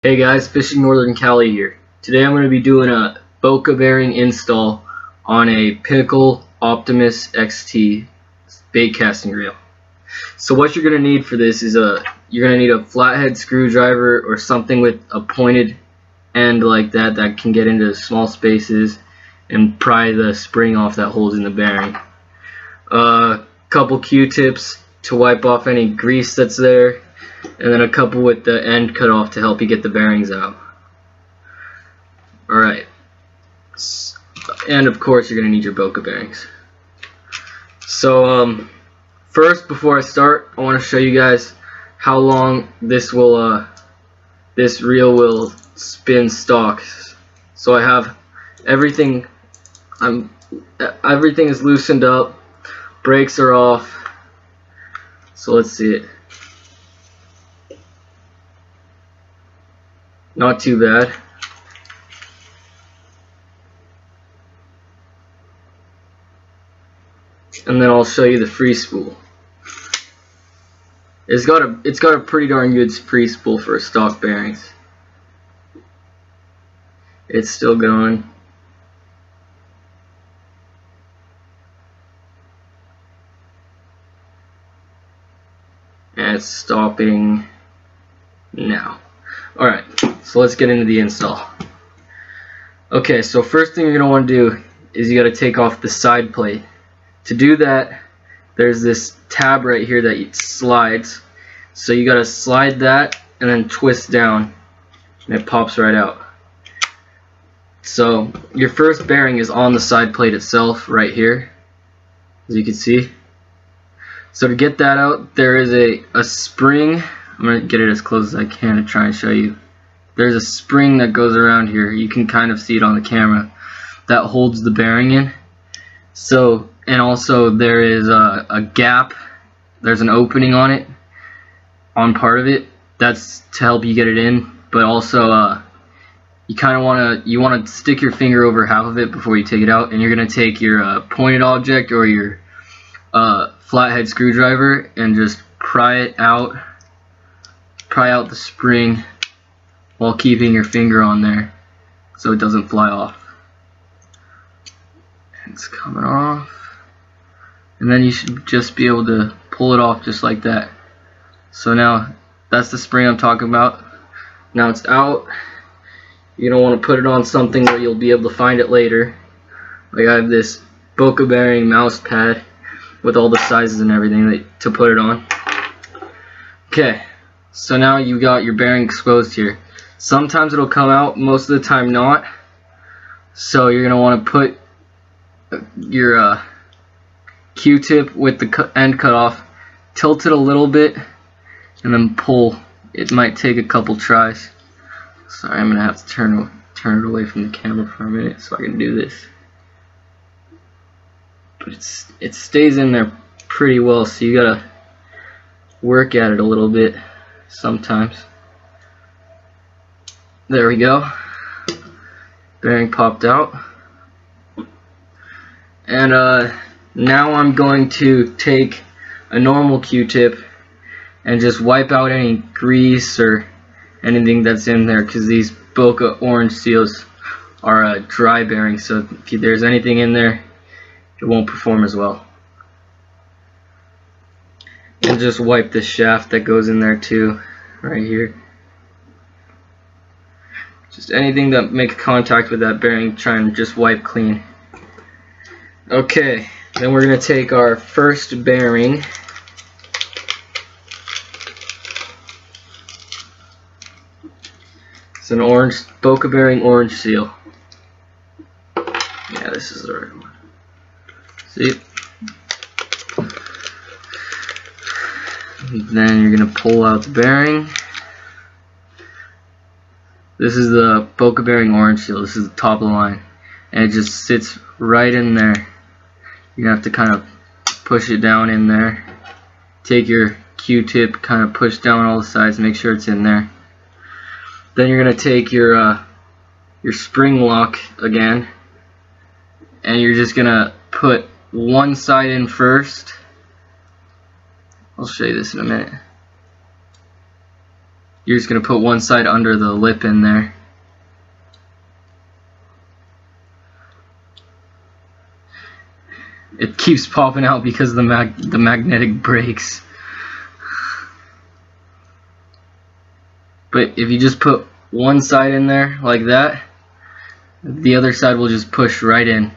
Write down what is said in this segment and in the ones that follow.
Hey guys, Fishing Northern Cali here. Today I'm going to be doing a Boca bearing install on a Pinnacle Optimus XT bait casting reel. So what you're going to need for this is you're going to need a flathead screwdriver or something with a pointed end like that can get into small spaces and pry the spring off that holds in the bearing. A couple Q-tips to wipe off any grease that's there, and then a couple with the end cut off to help you get the bearings out. Alright, and of course you're going to need your Boca bearings. So first, before I start, I want to show you guys how long this reel will spin stock. So I have everything is loosened up, brakes are off, so let's see it. Not too bad. And then I'll show you the free spool. It's got a pretty darn good free spool for stock bearings. It's still going. And it's stopping now. Alright, so let's get into the install. Okay, so first thing you're going to want to do is you got to take off the side plate. To do that, there's this tab right here that it slides. So you got to slide that and then twist down, and it pops right out. So your first bearing is on the side plate itself right here, as you can see. So to get that out, there is a spring. I'm going to get it as close as I can to try and show you. There's a spring that goes around here. You can kind of see it on the camera. That holds the bearing in. So, and also there is a gap. There's an opening on it, on part of it. That's to help you get it in. But also, you kind of want to stick your finger over half of it before you take it out. And you're going to take your pointed object or your flathead screwdriver and just pry out the spring while keeping your finger on there so it doesn't fly off. It's coming off, and then you should just be able to pull it off just like that. So now that's the spring I'm talking about. Now it's out. You're going to want to put it on something where you'll be able to find it later. Like I have this Boca bearing mouse pad with all the sizes and everything to put it on. Okay, so now you got your bearing exposed here. Sometimes it'll come out, most of the time not. So you're going to want to put your Q-tip with the end cut off, tilt it a little bit, and then pull. It might take a couple tries. Sorry, I'm going to have to turn it away from the camera for a minute so I can do this. But it stays in there pretty well, so you got to work at it a little bit sometimes. There we go. Bearing popped out. And now I'm going to take a normal Q-tip and just wipe out any grease or anything that's in there, because these Boca orange seals are dry bearings, so if there's anything in there, it won't perform as well. And just wipe the shaft that goes in there too, right here. Just anything that makes contact with that bearing, try and just wipe clean. Okay, then we're going to take our first bearing. It's an orange Boca bearing orange seal. Yeah, this is the right one. See? And then you're going to pull out the bearing. This is the Boca bearing orange seal. This is the top of the line. And it just sits right in there. You're going to have to kind of push it down in there. Take your Q-tip, kind of push down all the sides, make sure it's in there. Then you're going to take your spring lock again, and you're just going to put one side in first. I'll show you this in a minute. you're just going to put one side under the lip in there. It keeps popping out because of the magnetic brakes. But if you just put one side in there like that, the other side will just push right in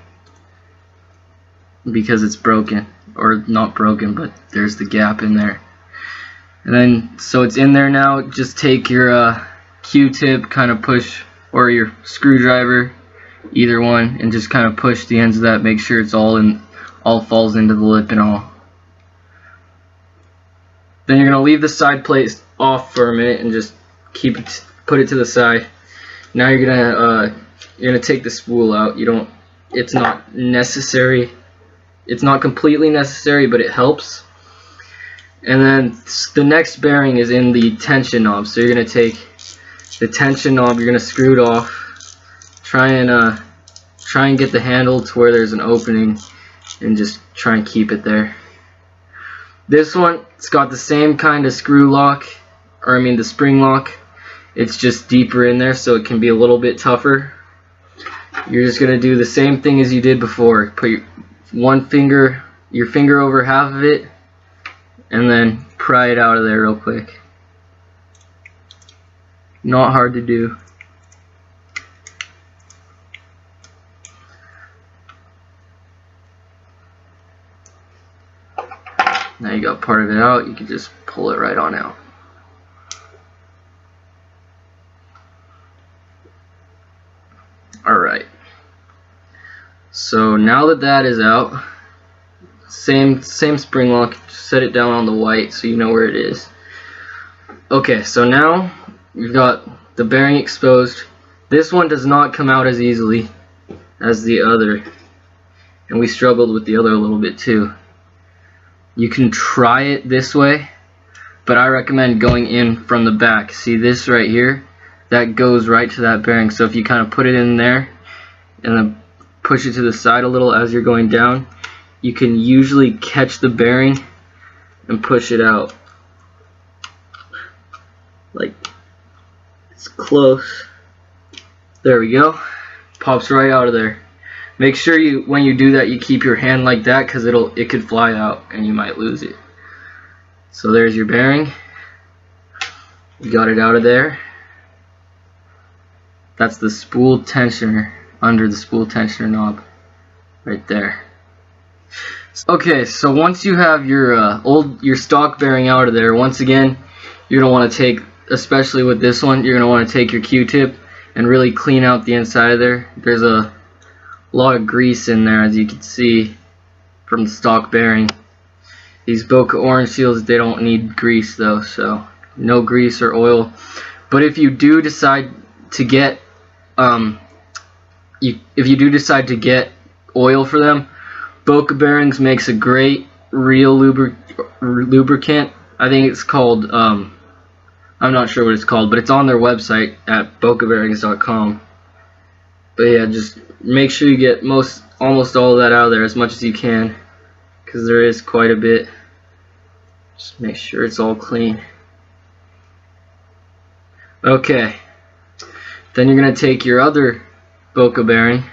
because it's broken, or not broken, but there's the gap in there. And then, so it's in there now, just take your Q-tip, kind of push, or your screwdriver, either one, and just kind of push the ends of that, make sure it's all falls into the lip and all. Then you're gonna leave the side plate off for a minute and just put it to the side. Now you're gonna take the spool out. It's not necessary. It's not completely necessary, but it helps. And then the next bearing is in the tension knob. So you're gonna take the tension knob. You're gonna screw it off. Try and get the handle to where there's an opening, and just try and keep it there. This one, it's got the same kind of screw lock, or I mean the spring lock. It's just deeper in there, so it can be a little bit tougher. You're just gonna do the same thing as you did before. Put your finger over half of it, and then pry it out of there real quick. Not hard to do. Now you got part of it out, you can just pull it right on out. Alright, so now that that is out, same spring lock, set it down on the white so you know where it is. Okay, so now you've got the bearing exposed. This one does not come out as easily as the other, and we struggled with the other a little bit too. You can try it this way, but I recommend going in from the back. See this right here? That goes right to that bearing. So if you kind of put it in there and then push it to the side a little as you're going down, you can usually catch the bearing and push it out. Like, it's close. There we go. Pops right out of there. Make sure when you do that, you keep your hand like that, because it could fly out and you might lose it. So there's your bearing. You got it out of there. That's the spool tensioner, under the spool tensioner knob right there. Okay, so once you have your stock bearing out of there, once again, you're gonna want to take, especially with this one, you're gonna want to take your Q-tip and really clean out the inside of there. There's a lot of grease in there, as you can see from the stock bearing. These Boca orange seals, they don't need grease though, so no grease or oil. But if you do decide to get oil for them, Boca bearings makes a great real lubricant. I think it's called I'm not sure what it's called, but it's on their website at bocabearings.com. But yeah, just make sure you get almost all of that out of there, as much as you can, because there is quite a bit. Just make sure it's all clean. Okay, then you're going to take your other Boca bearing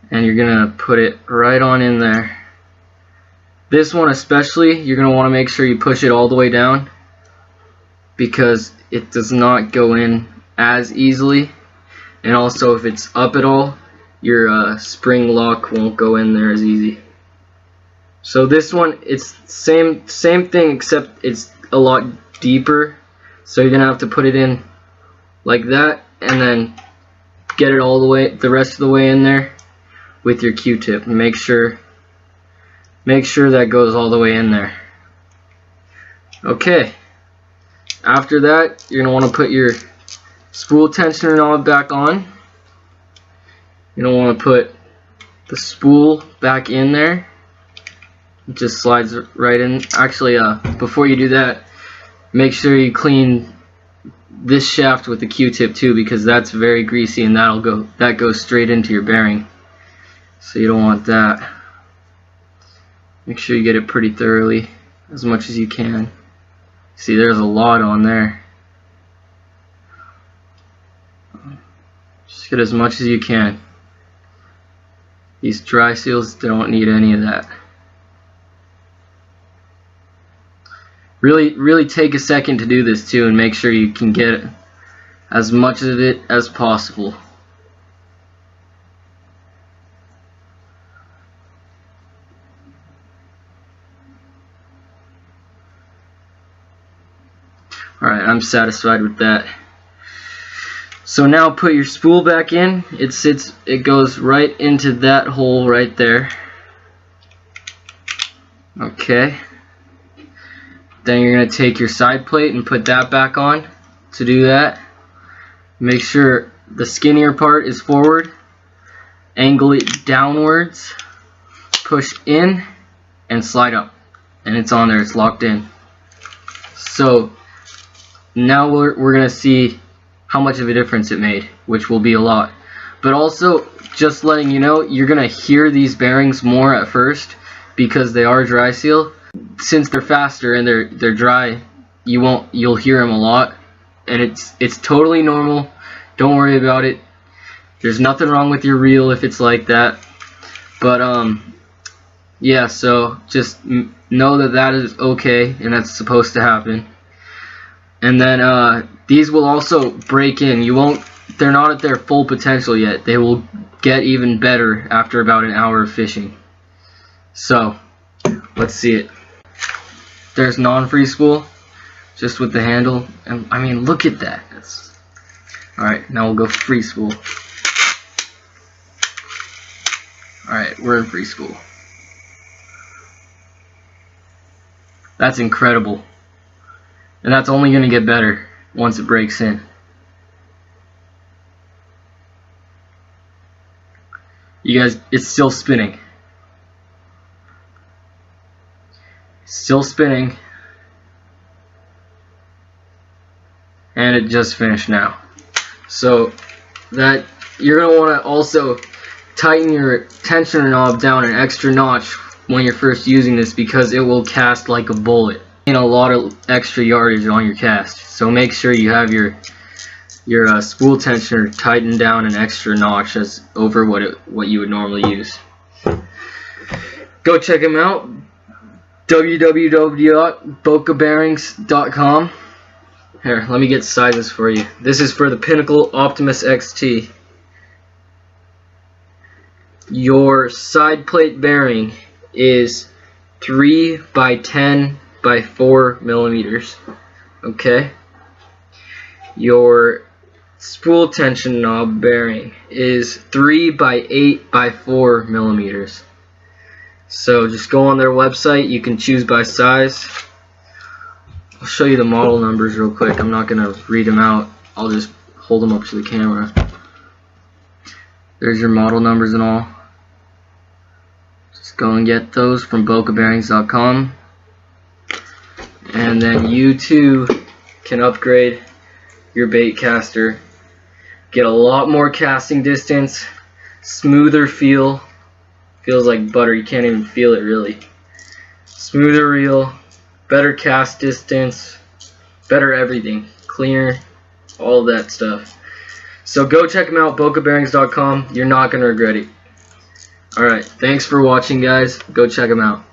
and you're going to put it right on in there. This one especially, you're going to want to make sure you push it all the way down, because it does not go in as easily. And also, if it's up at all, your spring lock won't go in there as easy. So this one, it's same thing, except it's a lot deeper. So you're gonna have to put it in like that, and then get it all the rest of the way in there with your Q-tip. Make sure that goes all the way in there. Okay. After that, you're gonna want to put your spool tensioner knob back on. You don't want to put the spool back in there. It just slides right in. Actually, before you do that, make sure you clean this shaft with the Q-tip too, because that's very greasy and that goes straight into your bearing. So you don't want that. Make sure you get it pretty thoroughly, as much as you can. See, there's a lot on there. Just get as much as you can. These dry seals don't need any of that. Really take a second to do this too, and make sure you can get as much of it as possible. Alright, I'm satisfied with that. So now put your spool back in. It goes right into that hole right there. Okay. Then you're going to take your side plate and put that back on. To do that, make sure the skinnier part is forward. Angle it downwards. Push in and slide up. And it's on there, it's locked in. So now we're going to see how much of a difference it made, which will be a lot. But also, just letting you know, you're going to hear these bearings more at first because they are dry seal. Since they're faster and they're dry, you'll hear them a lot, and it's totally normal. Don't worry about it. There's nothing wrong with your reel if it's like that. But yeah, so just know that is okay and that's supposed to happen. And then these will also break in. They're not at their full potential yet. They will get even better after about an hour of fishing. So let's see it. There's non-free spool, just with the handle. And I mean, look at that. Alright, now we'll go free spool. Alright, we're in free spool. That's incredible. And that's only going to get better once it breaks in. You guys, it's still spinning. Still spinning. And it just finished now. So that you're going to want to also tighten your tensioner knob down an extra notch when you're first using this, because it will cast like a bullet. A lot of extra yardage on your cast, so make sure you have your spool tensioner tightened down an extra notch as over what you would normally use. Go check them out, www.bocabearings.com. Here, let me get sizes for you. This is for the Pinnacle Optimus XT. Your side plate bearing is 3 by 10 by 4 millimeters. Okay. Your spool tension knob bearing is 3 by 8 by 4 millimeters. So just go on their website. You can choose by size. I'll show you the model numbers real quick. I'm not going to read them out. I'll just hold them up to the camera. There's your model numbers and all. Just go and get those from bocabearings.com. And then you too can upgrade your bait caster, get a lot more casting distance, smoother feel, feels like butter, you can't even feel it really, smoother reel, better cast distance, better everything, cleaner, all that stuff. So go check them out, bocabearings.com. You're not going to regret it. Alright, thanks for watching guys, go check them out.